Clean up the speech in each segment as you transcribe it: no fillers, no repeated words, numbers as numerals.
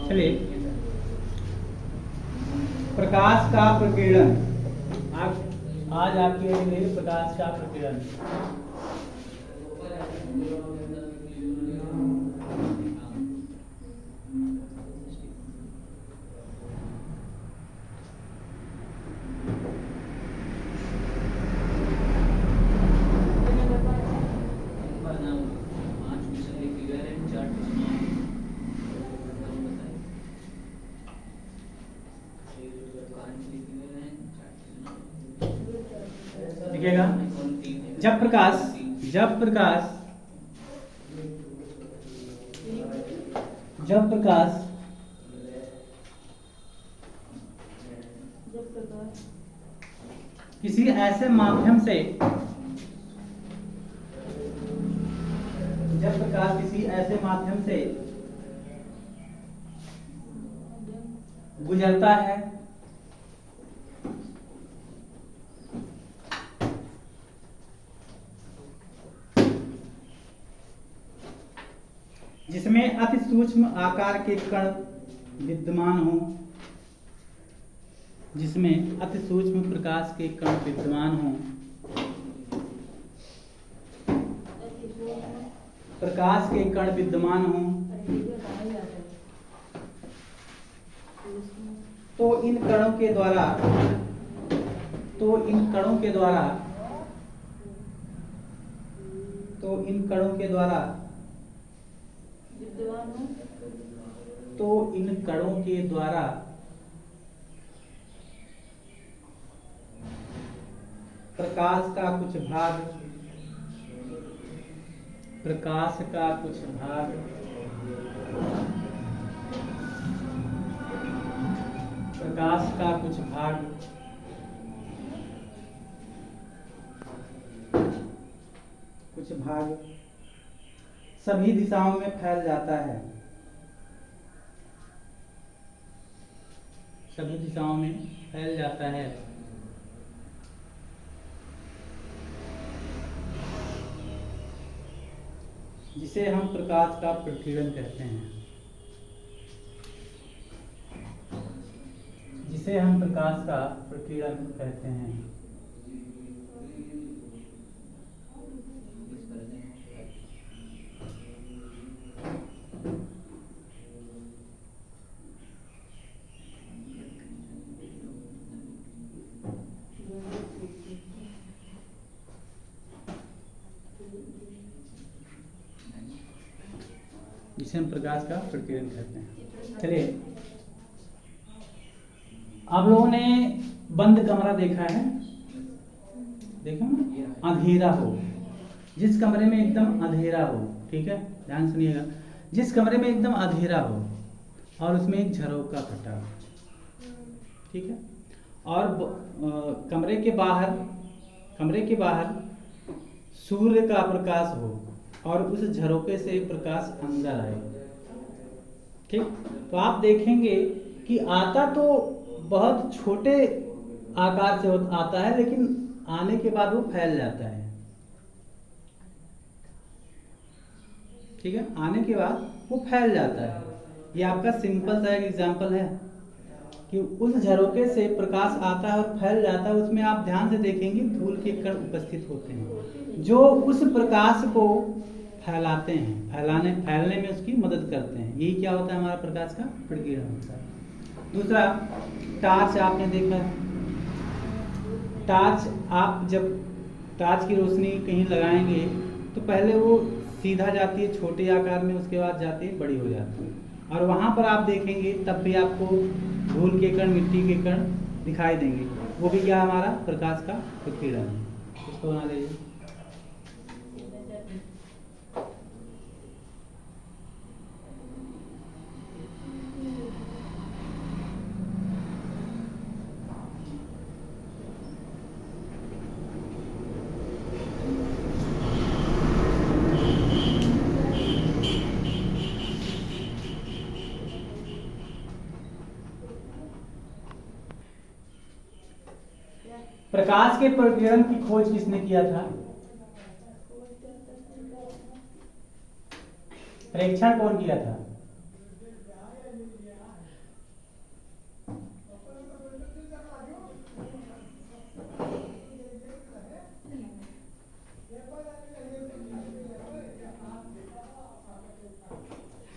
चलिए, प्रकाश का प्रकीर्णन। आज आपके लिए प्रकाश का प्रकीर्णन। देखिएगा, जब प्रकाश किसी ऐसे माध्यम से गुजरता है जिसमें अति सूक्ष्म आकार के कण विद्यमान हो, जिसमें अति सूक्ष्म प्रकाश के कण विद्यमान हो, प्रकाश के कण विद्यमान हो, तो इन कणों के द्वारा प्रकाश का कुछ भाग सभी दिशाओं में फैल जाता है, जिसे हम प्रकाश का प्रकीर्णन कहते हैं। चलिए, आप लोगों ने बंद कमरा देखा है, देखा ना, अंधेरा हो, जिस कमरे में एकदम अंधेरा हो, ठीक है, ध्यान सुनिएगा, जिस कमरे में एकदम अंधेरा हो और उसमें एक झरोखा फटा हो, ठीक है, और कमरे के बाहर सूर्य का प्रकाश हो और उस झरोखे से प्रकाश अंदर आए, ठीक, तो आप देखेंगे कि आता तो बहुत छोटे आकार से आता है, लेकिन आने के बाद वो फैल जाता है, ठीक है, आने के बाद वो फैल जाता है। ये आपका सिंपल सा एक एग्जांपल है कि उस झरोखे से प्रकाश आता है और फैल जाता है, उसमें आप ध्यान से देखेंगे धूल के कण उपस्थित होते हैं जो उस प्रकाश को फैलाते हैं, फैलने में उसकी मदद करते हैं। यही क्या होता है, हमारा प्रकाश का प्रकीर्णन होता है। दूसरा, टार्च आपने देखा है, आप जब टार्च की रोशनी कहीं लगाएंगे तो पहले वो सीधा जाती है छोटे आकार में, उसके बाद जाती है बड़ी हो जाती है, और वहां पर आप देखेंगे तब भी आपको धूल के कण, मिट्टी के कण दिखाई देंगे, वो भी क्या हमारा प्रकाश का प्रकीर्णन है। इसको बना लीजिए। प्रकाश के प्रकीर्णन की खोज किसने किया था? प्रेक्षण कौन किया था?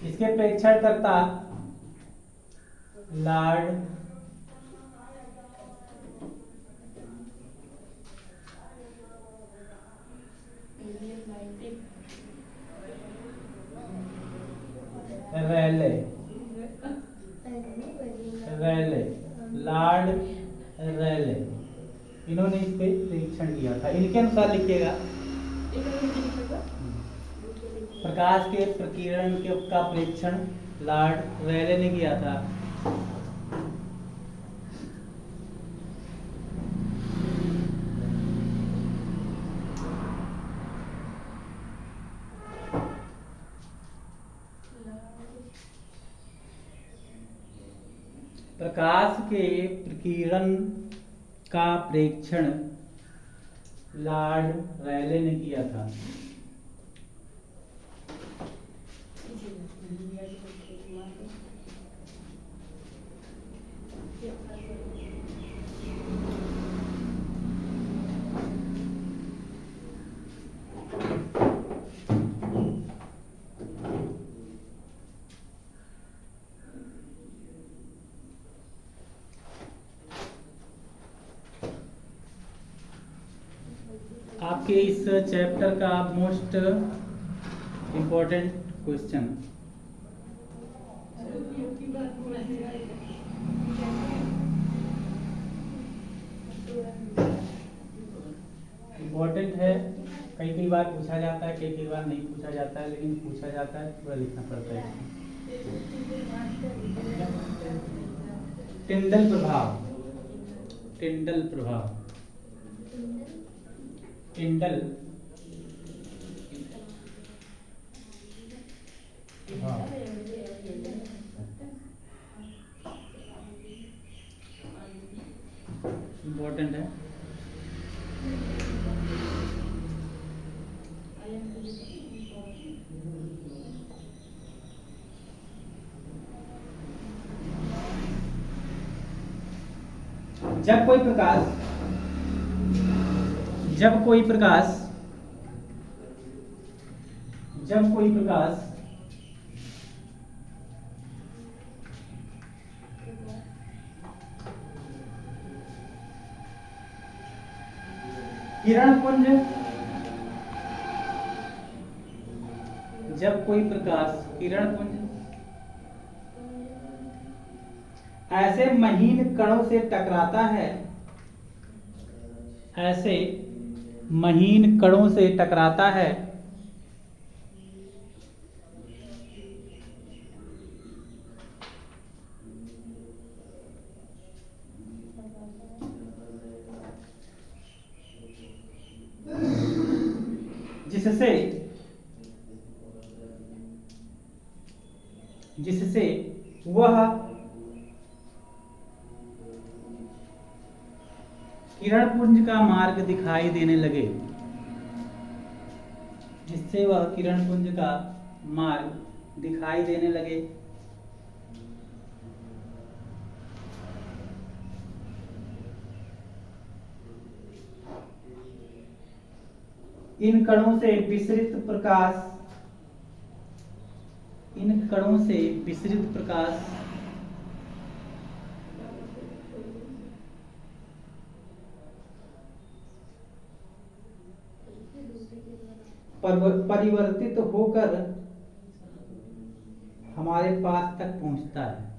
इसके प्रेक्षणकर्ता लॉर्ड रैले, लॉर्ड रैले, इन्होंने इस पे परीक्षण किया था। इनके अनुसार लिखिएगा, प्रकाश के प्रकीर्णन के का परीक्षण लॉर्ड रैले ने किया था। प्रकाश के प्रकीर्णन का प्रेक्षण लॉर्ड रैले ने किया था। आपके इस चैप्टर का मोस्ट इम्पोर्टेंट क्वेश्चन, इम्पोर्टेंट है। कई बार पूछा जाता है, कई बार नहीं पूछा जाता है, लेकिन पूछा जाता है पूरा लिखना पड़ता है। टिंडल प्रभाव, टिंडल प्रभाव, टिंडल इम्पोर्टेंट है। जब कोई प्रकाश किरण पुंज, जब कोई प्रकाश किरण पुंज ऐसे महीन कणों से टकराता है, ऐसे महीन कणों से टकराता है, जिससे वह किरणपुंज का मार्ग दिखाई देने लगे, जिससे वह किरणपुंज का मार्ग दिखाई देने लगे। इन कणों से विसरित प्रकाश परिवर्तित होकर हमारे पास तक पहुंचता है।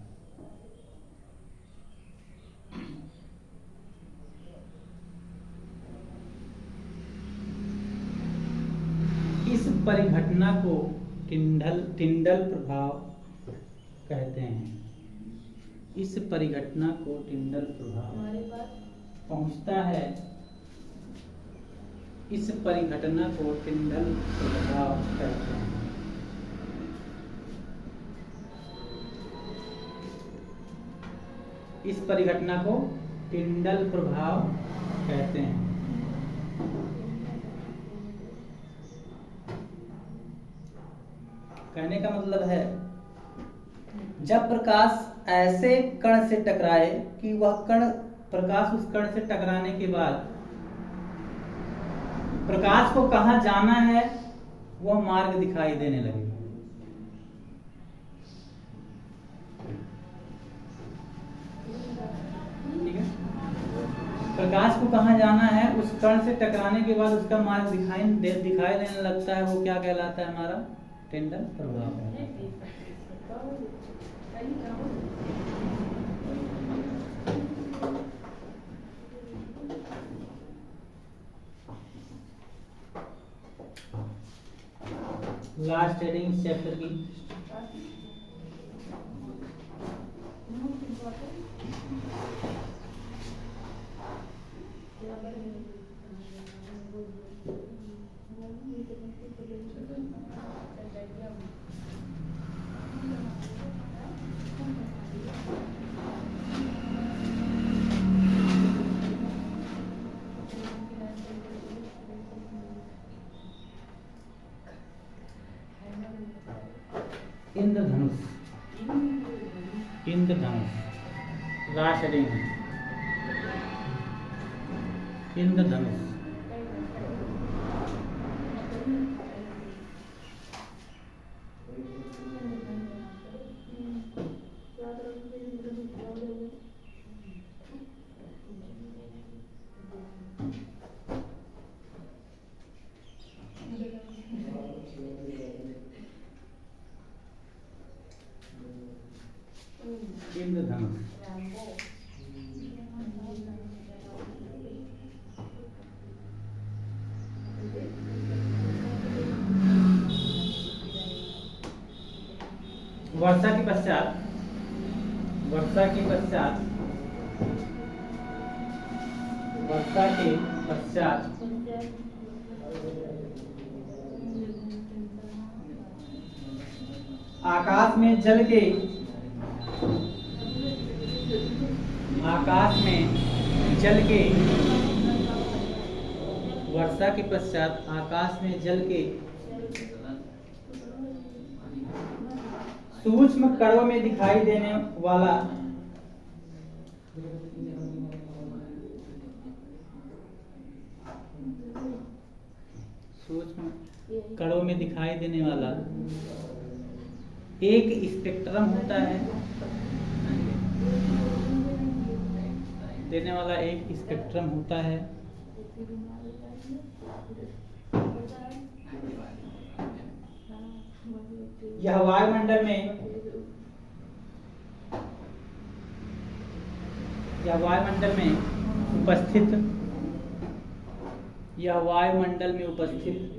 इस परिघटना को टिंडल प्रभाव कहते हैं। इस परिघटना को टिंडल प्रभाव पहुंचता है। इस परिघटना को टिंडल प्रभाव कहते हैं। इस परिघटना को टिंडल प्रभाव कहते हैं। कहने का मतलब है जब प्रकाश ऐसे कण से टकराए कि वह कण, प्रकाश उस कण से टकराने के बाद प्रकाश को कहाँ जाना है वह मार्ग दिखाई देने लगे। ठीक है, प्रकाश को कहाँ जाना है उस कण से टकराने के बाद उसका मार्ग दिखाई देने लगता है, वो क्या कहलाता है? हमारा टेंडल प्रभाव है। लास्ट हेडिंग चैप्टर की इंद्रधनुष, इंद्रधनुष लास्ट हेडिंग है इंद्रधनुष। इंद्रधनुष वर्षा के पश्चात, वर्षा के पश्चात, वर्षा के पश्चात आकाश में जल के, आकाश में जल के, वर्षा के पश्चात आकाश में जल के सूक्ष्म कणों में दिखाई देने वाला, सूक्ष्म कणों में दिखाई देने वाला एक स्पेक्ट्रम होता है, देने वाला एक स्पेक्ट्रम होता है। यह वायुमंडल में, यह वायुमंडल में उपस्थित, यह वायुमंडल में उपस्थित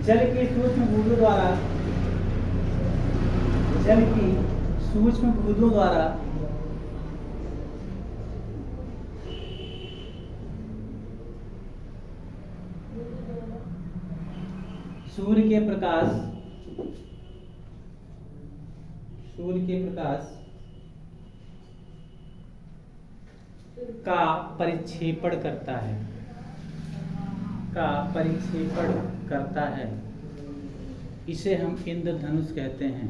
जल की सूक्ष्म बूंदों द्वारा, जल की सूक्ष्म बूंदों द्वारा सूर्य के प्रकाश, सूर्य के प्रकाश का परिक्षेपण करता है, का परिक्षेपण करता है। इसे हम इंद्रधनुष कहते हैं।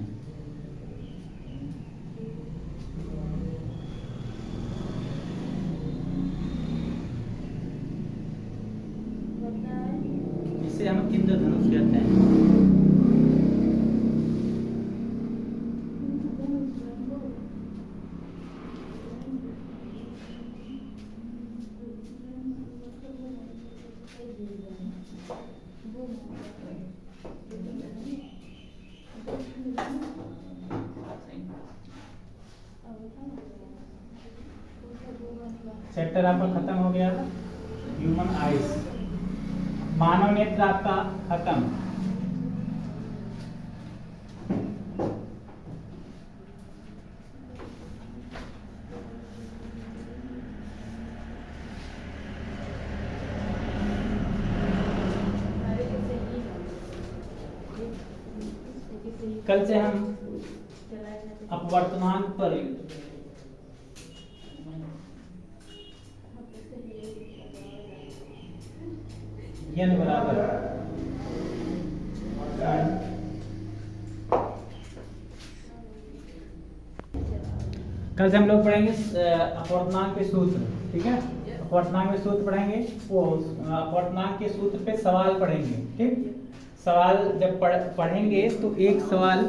इसे हम इंद्रधनुष कहते हैं। चैप्टर आपका खत्म हो गया, ह्यूमन आइज, मानव नेत्र आपका खत्म। कल से हम अपवर्तनांक पर n बराबर कल से हम लोग पढ़ेंगे अपवर्तनांक के सूत्र, ठीक है। अपवर्तनांक के सूत्र पढ़ेंगे, वो अपवर्तनांक के सूत्र पे सवाल पढ़ेंगे, ठीक। सवाल जब पढ़ेंगे तो एक सवाल